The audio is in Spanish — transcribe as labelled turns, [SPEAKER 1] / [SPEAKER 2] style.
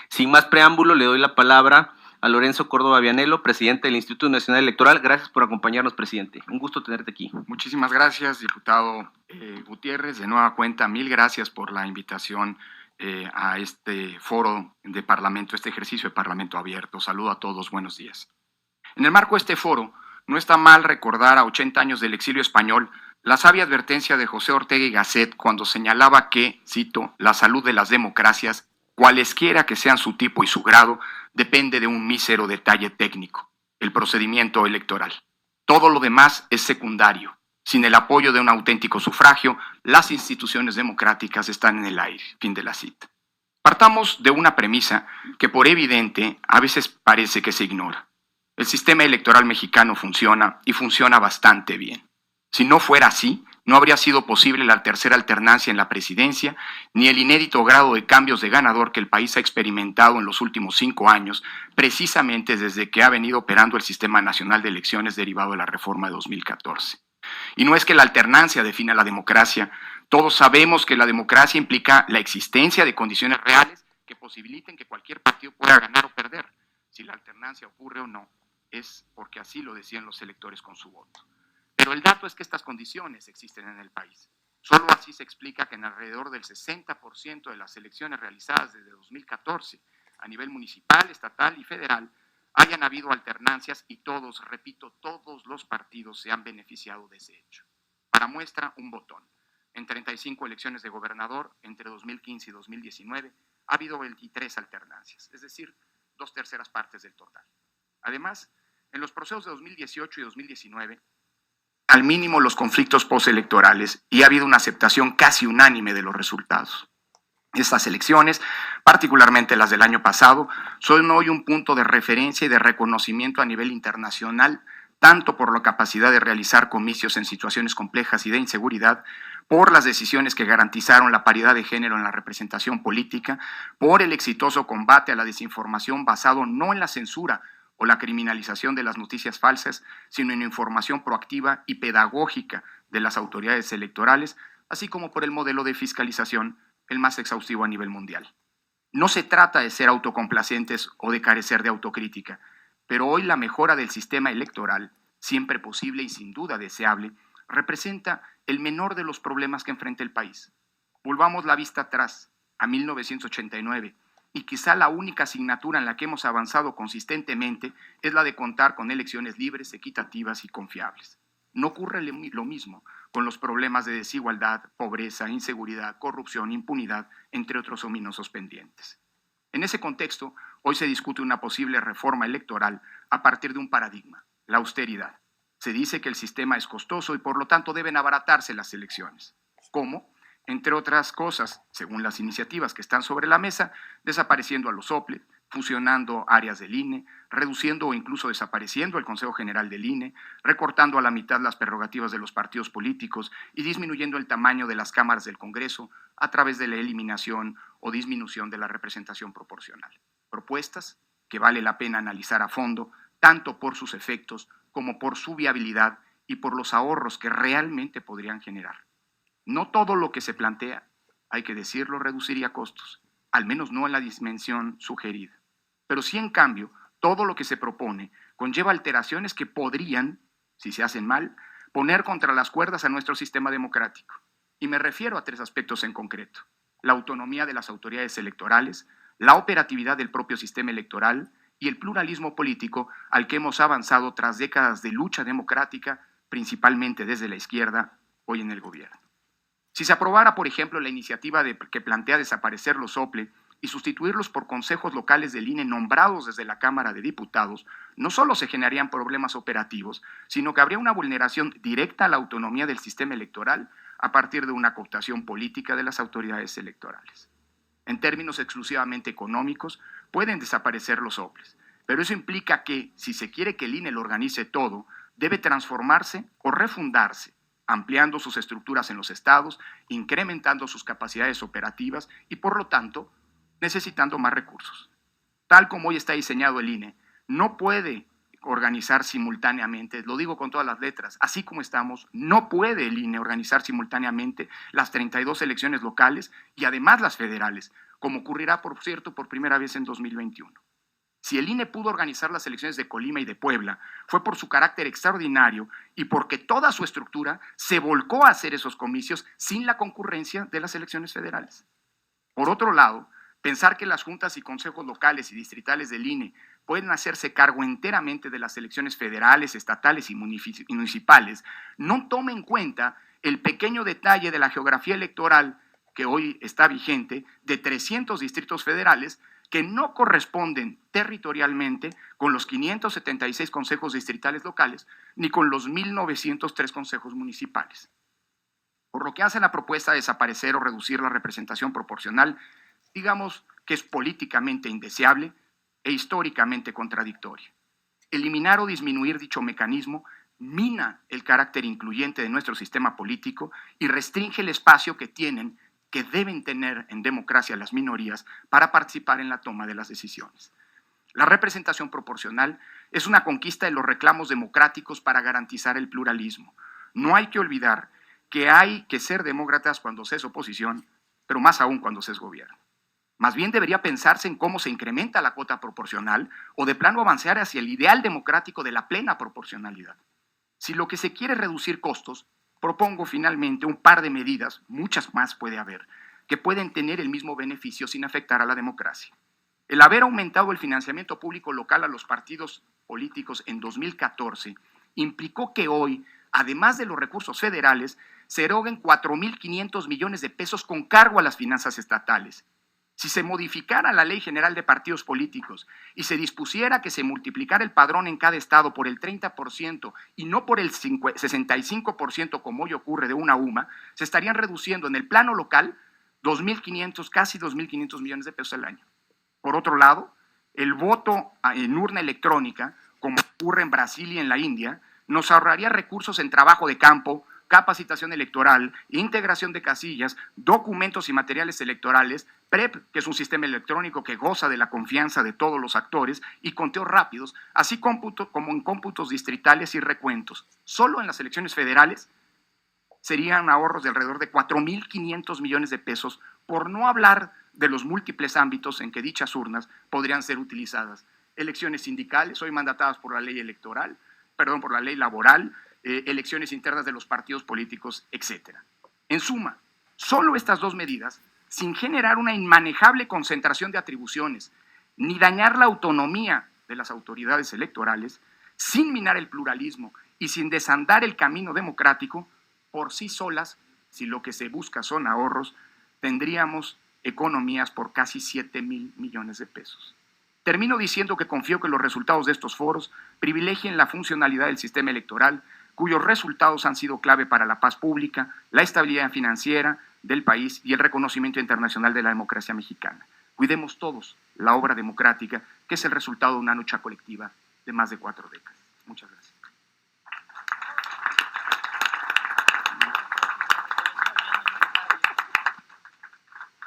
[SPEAKER 1] Sin más preámbulo, le doy la palabra a Lorenzo Córdoba Vianello, presidente del Instituto Nacional Electoral. Gracias por acompañarnos, presidente. Un gusto tenerte aquí.
[SPEAKER 2] Muchísimas gracias, diputado Gutiérrez. De nueva cuenta, mil gracias por la invitación a este foro de Parlamento, este ejercicio de Parlamento abierto. Saludo a todos, buenos días. En el marco de este foro, no está mal recordar a 80 años del exilio español la sabia advertencia de José Ortega y Gasset cuando señalaba que, cito, la salud de las democracias, cualesquiera que sean su tipo y su grado, depende de un mísero detalle técnico, el procedimiento electoral. Todo lo demás es secundario. Sin el apoyo de un auténtico sufragio, las instituciones democráticas están en el aire. Fin de la cita. Partamos de una premisa que, por evidente, a veces parece que se ignora. El sistema electoral mexicano funciona y funciona bastante bien. Si no fuera así, no habría sido posible la tercera alternancia en la presidencia, ni el inédito grado de cambios de ganador que el país ha experimentado en los últimos 5 años, precisamente desde que ha venido operando el Sistema Nacional de Elecciones derivado de la reforma de 2014. Y no es que la alternancia defina la democracia. Todos sabemos que la democracia implica la existencia de condiciones reales que posibiliten que cualquier partido pueda ganar o perder. Si la alternancia ocurre o no, es porque así lo decían los electores con su voto. Pero el dato es que estas condiciones existen en el país. Solo así se explica que en alrededor del 60% de las elecciones realizadas desde 2014 a nivel municipal, estatal y federal hayan habido alternancias y todos, repito, todos los partidos se han beneficiado de ese hecho. Para muestra, un botón. En 35 elecciones de gobernador entre 2015 y 2019 ha habido 23 alternancias, es decir, 2/3 partes del total. Además, en los procesos de 2018 y 2019, al mínimo los conflictos postelectorales y ha habido una aceptación casi unánime de los resultados. Estas elecciones, particularmente las del año pasado, son hoy un punto de referencia y de reconocimiento a nivel internacional, tanto por la capacidad de realizar comicios en situaciones complejas y de inseguridad, por las decisiones que garantizaron la paridad de género en la representación política, por el exitoso combate a la desinformación basado no en la censura o la criminalización de las noticias falsas, sino en información proactiva y pedagógica de las autoridades electorales, así como por el modelo de fiscalización, el más exhaustivo a nivel mundial. No se trata de ser autocomplacientes o de carecer de autocrítica, pero hoy la mejora del sistema electoral, siempre posible y sin duda deseable, representa el menor de los problemas que enfrenta el país. Volvamos la vista atrás, a 1989, y quizá la única asignatura en la que hemos avanzado consistentemente es la de contar con elecciones libres, equitativas y confiables. No ocurre lo mismo con los problemas de desigualdad, pobreza, inseguridad, corrupción, impunidad, entre otros ominosos pendientes. En ese contexto, hoy se discute una posible reforma electoral a partir de un paradigma, la austeridad. Se dice que el sistema es costoso y por lo tanto deben abaratarse las elecciones. ¿Cómo? Entre otras cosas, según las iniciativas que están sobre la mesa, desapareciendo a los OPLE, fusionando áreas del INE, reduciendo o incluso desapareciendo el Consejo General del INE, recortando a la mitad las prerrogativas de los partidos políticos y disminuyendo el tamaño de las cámaras del Congreso a través de la eliminación o disminución de la representación proporcional. Propuestas que vale la pena analizar a fondo, tanto por sus efectos como por su viabilidad y por los ahorros que realmente podrían generar. No todo lo que se plantea, hay que decirlo, reduciría costos, al menos no en la dimensión sugerida. Pero sí, en cambio, todo lo que se propone conlleva alteraciones que podrían, si se hacen mal, poner contra las cuerdas a nuestro sistema democrático. Y me refiero a 3 aspectos en concreto: la autonomía de las autoridades electorales, la operatividad del propio sistema electoral y el pluralismo político al que hemos avanzado tras décadas de lucha democrática, principalmente desde la izquierda, hoy en el gobierno. Si se aprobara, por ejemplo, la iniciativa que plantea desaparecer los OPLE y sustituirlos por consejos locales del INE nombrados desde la Cámara de Diputados, no solo se generarían problemas operativos, sino que habría una vulneración directa a la autonomía del sistema electoral a partir de una cooptación política de las autoridades electorales. En términos exclusivamente económicos, pueden desaparecer los OPLES, pero eso implica que, si se quiere que el INE lo organice todo, debe transformarse o refundarse, ampliando sus estructuras en los estados, incrementando sus capacidades operativas y, por lo tanto, necesitando más recursos. Tal como hoy está diseñado el INE, no puede organizar simultáneamente, lo digo con todas las letras, así como estamos, no puede el INE organizar simultáneamente las 32 elecciones locales y además las federales, como ocurrirá, por cierto, por primera vez en 2021. Si el INE pudo organizar las elecciones de Colima y de Puebla, fue por su carácter extraordinario y porque toda su estructura se volcó a hacer esos comicios sin la concurrencia de las elecciones federales. Por otro lado, pensar que las juntas y consejos locales y distritales del INE pueden hacerse cargo enteramente de las elecciones federales, estatales y municipales no toma en cuenta el pequeño detalle de la geografía electoral que hoy está vigente de 300 distritos federales que no corresponden territorialmente con los 576 consejos distritales locales ni con los 1.903 consejos municipales. Por lo que hace la propuesta de desaparecer o reducir la representación proporcional, digamos que es políticamente indeseable e históricamente contradictoria. Eliminar o disminuir dicho mecanismo mina el carácter incluyente de nuestro sistema político y restringe el espacio que deben tener en democracia las minorías para participar en la toma de las decisiones. La representación proporcional es una conquista de los reclamos democráticos para garantizar el pluralismo. No hay que olvidar que hay que ser demócratas cuando se es oposición, pero más aún cuando se es gobierno. Más bien debería pensarse en cómo se incrementa la cuota proporcional o de plano avanzar hacia el ideal democrático de la plena proporcionalidad. Si lo que se quiere es reducir costos, propongo finalmente un par de medidas, muchas más puede haber, que pueden tener el mismo beneficio sin afectar a la democracia. El haber aumentado el financiamiento público local a los partidos políticos en 2014 implicó que hoy, además de los recursos federales, se eroguen 4.500 millones de pesos con cargo a las finanzas estatales. Si se modificara la Ley General de Partidos Políticos y se dispusiera que se multiplicara el padrón en cada estado por el 30% y no por el 65% como hoy ocurre de una UMA, se estarían reduciendo en el plano local 2.500, casi 2.500 millones de pesos al año. Por otro lado, el voto en urna electrónica, como ocurre en Brasil y en la India, nos ahorraría recursos en trabajo de campo, capacitación electoral, integración de casillas, documentos y materiales electorales, PREP, que es un sistema electrónico que goza de la confianza de todos los actores, y conteos rápidos, así como en cómputos distritales y recuentos. Solo en las elecciones federales serían ahorros de alrededor de 4.500 millones de pesos, por no hablar de los múltiples ámbitos en que dichas urnas podrían ser utilizadas. Elecciones sindicales, hoy mandatadas por la ley electoral, por la ley laboral, elecciones internas de los partidos políticos, etc. En suma, solo estas dos medidas, sin generar una inmanejable concentración de atribuciones, ni dañar la autonomía de las autoridades electorales, sin minar el pluralismo y sin desandar el camino democrático, por sí solas, si lo que se busca son ahorros, tendríamos economías por casi 7.000 millones de pesos. Termino diciendo que confío que los resultados de estos foros privilegien la funcionalidad del sistema electoral, cuyos resultados han sido clave para la paz pública, la estabilidad financiera del país y el reconocimiento internacional de la democracia mexicana. Cuidemos todos la obra democrática, que es el resultado de una lucha colectiva de más de 4 décadas. Muchas gracias.